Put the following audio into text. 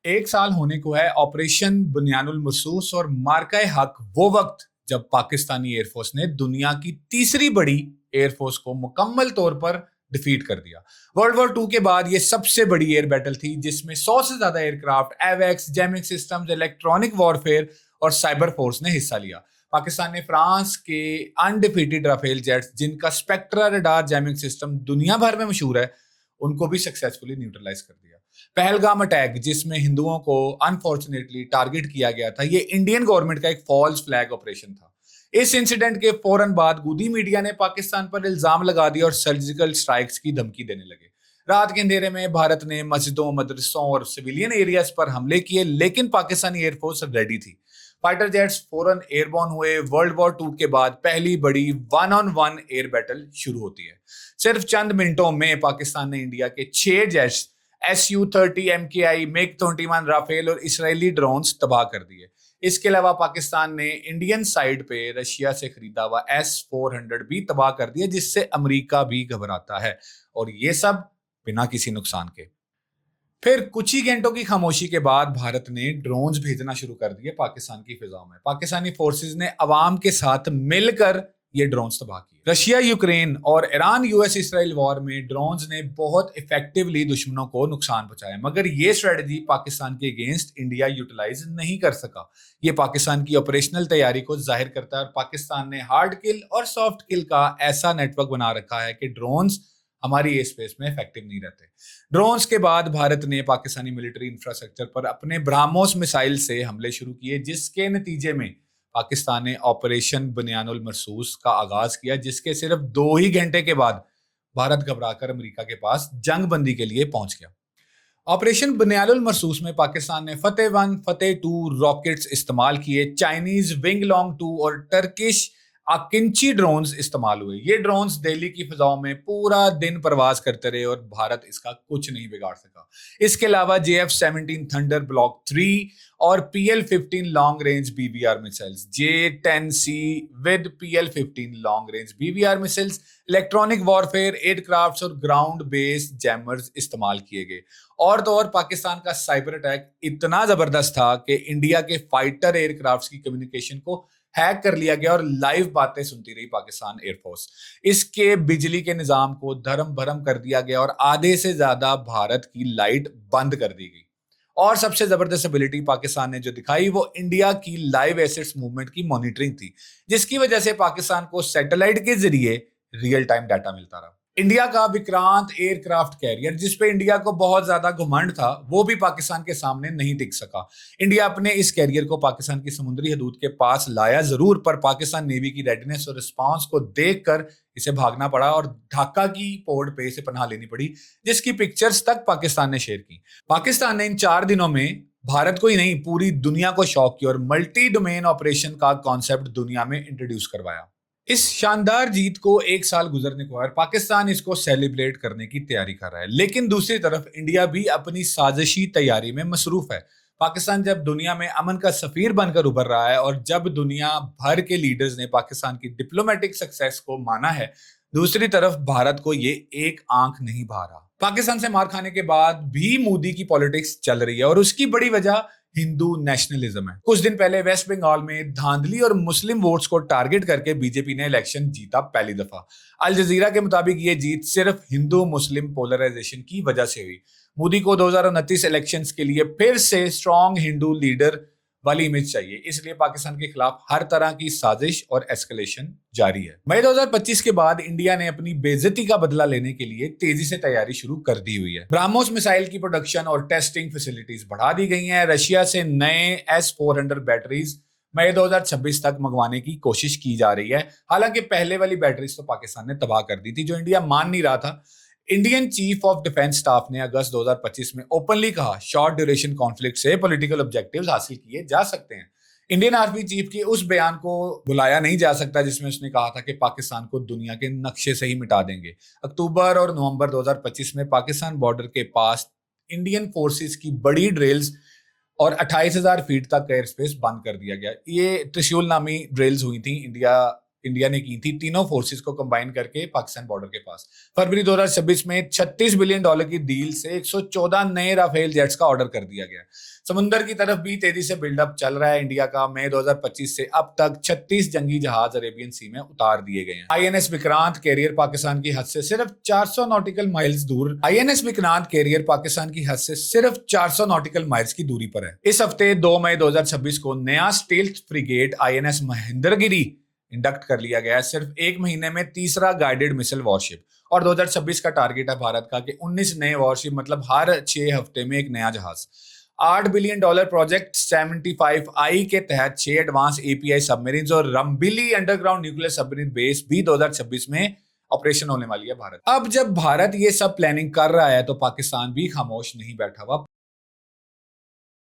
एक साल होने को है ऑपरेशन बुनियानुल मरसूस और मार्का हक वो वक्त जब पाकिस्तानी एयरफोर्स ने दुनिया की तीसरी बड़ी एयरफोर्स को मुकम्मल तौर पर डिफीट कर दिया। वर्ल्ड वॉर टू के बाद ये सबसे बड़ी एयर बैटल थी जिसमें 100 से ज्यादा एयरक्राफ्ट, एवेक्स, जैमिंग सिस्टम्स, इलेक्ट्रॉनिक वॉरफेयर और साइबर फोर्स ने हिस्सा लिया। पाकिस्तान ने फ्रांस के अनडिफीटेड राफेल जेट्स, जिनका स्पेक्ट्रा रडार जैमिंग सिस्टम दुनिया भर में मशहूर है, उनको भी सक्सेसफुली न्यूट्रलाइज कर दिया। पहलगाम अटैक, जिसमें हिंदुओं को अनफॉर्चुनेटली टारगेट किया गया था, ये इंडियन गवर्नमेंट का एक फॉल्स फ्लैग ऑपरेशन था। इस इंसिडेंट के फौरन बाद गूदी मीडिया ने पाकिस्तान पर इल्जाम लगा दिया और सर्जिकल स्ट्राइक्स की धमकी देने लगे। रात के अंधेरे में भारत ने मस्जिदों, मदरसों और सिविलियन एरियाज पर हमले किए, लेकिन पाकिस्तानी एयरफोर्स रेडी थी। फाइटर जेट्स फौरन एयरबॉर्न हुए। वर्ल्ड वॉर टू के बाद पहली बड़ी one on one air battle शुरू होती है। सिर्फ चंद मिनटों में पाकिस्तान ने इंडिया के 6 jets, SU-30 MKI, MiG-21 Rafale और इसराइली ड्रोन्स तबाह कर दिए। इसके अलावा पाकिस्तान ने इंडियन साइड पे रशिया से खरीदा हुआ S-400 भी तबाह कर दिया, जिससे अमेरिका भी घबराता है, और ये सब बिना किसी नुकसान के। फिर कुछ ही घंटों की खामोशी के बाद भारत ने ड्रोन्स भेजना शुरू कर दिए पाकिस्तान की फिजाओं में। पाकिस्तानी फोर्सेस ने अवाम के साथ मिलकर ये ड्रोन्स तबाह किए। रशिया यूक्रेन और ईरान US इसराइल वॉर में ड्रोन्स ने बहुत इफेक्टिवली दुश्मनों को नुकसान पहुंचाया, मगर ये स्ट्रेटजी पाकिस्तान के अगेंस्ट इंडिया यूटिलाइज नहीं कर सका। ये पाकिस्तान की ऑपरेशनल तैयारी को जाहिर करता है, और पाकिस्तान ने हार्ड किल और सॉफ्ट किल का ऐसा नेटवर्क बना रखा है कि ड्रोन्स हमारी एयर स्पेस में इफेक्टिव नहीं रहते। ड्रोन्स के बाद भारत ने पाकिस्तानी मिलिट्री इंफ्रास्ट्रक्चर पर अपने ब्राह्मोस मिसाइल से हमले शुरू किए, जिसके नतीजे में पाकिस्तान ने ऑपरेशन बुनियानुल मरसूस का आगाज किया, जिसके सिर्फ 2 ही घंटे के बाद भारत घबराकर अमेरिका के पास जंग बंदी के लिए पहुंच गया। ऑपरेशन बुनियानुल मरसूस में पाकिस्तान ने फतेह 1, फतेह 2 रॉकेट्स इस्तेमाल किए, चाइनीज विंग लॉन्ग 2 और टर्किश अकिंची ड्रोन्स इस्तेमाल हुए। ये ड्रोन्स दिल्ली की फिजाओं में पूरा दिन परवाज करते रहे और भारत इसका कुछ नहीं बिगाड़ सका। इसके अलावा JF-17 थंडर ब्लॉक 3 और PL-15 long range BVR missiles, J-10C with PL-15 long range BVR missiles, electronic warfare aircrafts और ग्राउंड बेस्ड जैमर्स इस्तेमाल किए गए। और तो और पाकिस्तान का साइबर अटैक इतना जबरदस्त था कि इंडिया के फाइटर एयरक्राफ्ट्स की कम्युनिकेशन को हैक कर लिया गया और लाइव बातें सुनती रही पाकिस्तान एयरफोर्स। इसके बिजली के निजाम को धर्म भरम कर दिया गया और आधे से ज्यादा भारत की लाइट बंद कर दी गई। और सबसे जबरदस्त एबिलिटी पाकिस्तान ने जो दिखाई वो इंडिया की लाइव एसेट्स मूवमेंट की मॉनिटरिंग थी, जिसकी वजह से पाकिस्तान को सैटेलाइट के जरिए रियल टाइम डाटा मिलता रहा। इंडिया का विक्रांत एयरक्राफ्ट कैरियर, जिसपे इंडिया को बहुत ज्यादा घमंड था, वो भी पाकिस्तान के सामने नहीं टिक सका। इंडिया अपने इस कैरियर को पाकिस्तान की समुद्री हदूद के पास लाया जरूर, पर पाकिस्तान नेवी की रेडीनेस और रिस्पांस को देखकर इसे भागना पड़ा और ढाका की पोर्ट पे इसे पनाह लेनी पड़ी, जिसकी पिक्चर्स तक पाकिस्तान ने शेयर की। पाकिस्तान ने इन 4 दिनों में भारत को ही नहीं पूरी दुनिया को शॉक किया और मल्टी डोमेन ऑपरेशन का कॉन्सेप्ट दुनिया में इंट्रोड्यूस करवाया। इस शानदार जीत को 1 साल गुजरने को है और पाकिस्तान इसको सेलिब्रेट करने की तैयारी कर रहा है, लेकिन दूसरी तरफ इंडिया भी अपनी साजिशी तैयारी में मसरूफ है। पाकिस्तान जब दुनिया में अमन का सफीर बनकर उभर रहा है और जब दुनिया भर के लीडर्स ने पाकिस्तान की डिप्लोमेटिक सक्सेस को माना है, दूसरी तरफ भारत को ये एक आंख नहीं भा रहा। पाकिस्तान से मार खाने के बाद भी मोदी की पॉलिटिक्स चल रही है और उसकी बड़ी वजह हिंदू नेशनलिज्म है। कुछ दिन पहले वेस्ट बंगाल में धांधली और मुस्लिम वोट्स को टारगेट करके बीजेपी ने इलेक्शन जीता पहली दफा। अल जजीरा के मुताबिक ये जीत सिर्फ हिंदू मुस्लिम पोलराइजेशन की वजह से हुई। मोदी को 2029 इलेक्शंस के लिए फिर से स्ट्रॉन्ग हिंदू लीडर वाली इमेज चाहिए, इसलिए पाकिस्तान के खिलाफ हर तरह की साजिश और एस्केलेशन जारी है। मई 2025 के बाद इंडिया ने अपनी बेइज्जती का बदला लेने के लिए तेजी से तैयारी शुरू कर दी हुई है। ब्राह्मोस मिसाइल की प्रोडक्शन और टेस्टिंग फैसिलिटीज बढ़ा दी गई हैं। रशिया से नए S-400 बैटरीज मई 2026 तक मंगवाने की कोशिश की जा रही है। हालांकि पहले वाली बैटरीज तो पाकिस्तान ने तबाह कर दी थी, जो इंडिया मान नहीं रहा था। Indian chief of defence staff ने अगस्त 2025 में ओपनली कहा, शॉर्ट ड्यूरेशन कॉन्फ्लिक्ट से पॉलिटिकल ऑब्जेक्टिव्स हासिल किए जा सकते हैं। इंडियन आर्मी चीफ के उस बयान को बुलाया नहीं जा सकता जिसमें उसने कहा था कि पाकिस्तान को दुनिया के नक्शे से ही मिटा देंगे। अक्टूबर और नवंबर 2025 में पाकिस्तान बॉर्डर के पास इंडियन फोर्सेस की बड़ी ड्रिल्स और 28,000 फीट तक एयर स्पेस बंद कर दिया गया। ये त्रिशूल नामी ड्रिल्स हुई थी इंडिया इंडिया ने की थी तीनों फोर्सेस को कंबाइन करके पाकिस्तान बॉर्डर के पास। फरवरी 2026 में $36 बिलियन की डील से 114 नए राफेल जेट्स का ऑर्डर कर दिया गया। समुंदर की तरफ भी तेजी से बिल्डअप चल रहा है इंडिया का। मई 2025 से अब तक 36 जंगी जहाज अरेबियन सी में उतार दिए गए हैं। आईएनएस विक्रांत कैरियर पाकिस्तान की हद से सिर्फ 400 नॉटिकल माइल्स दूर आईएनएस विक्रांत कैरियर पाकिस्तान की हद से सिर्फ 400 नॉटिकल माइल्स की दूरी पर है। इस हफ्ते 2 मई 2026 को नया stealth frigate INS Mahendragiri induct कर लिया गया है। सिर्फ एक महीने में तीसरा गाइडेड मिसाइल वॉरशिप। और 2026 का टारगेट है भारत का कि 19 नए वॉरशिप, मतलब हर 6 हफ्ते में एक नया जहाज। $8 बिलियन प्रोजेक्ट 75I के तहत 6 एडवांस एपीआई सबमरीन और रंबिली अंडरग्राउंड न्यूक्लियर सबमरीन बेस भी 2026 में ऑपरेशन होने वाली है भारत। अब जब भारत ये सब प्लानिंग कर रहा है तो पाकिस्तान भी खामोश नहीं बैठा हुआ।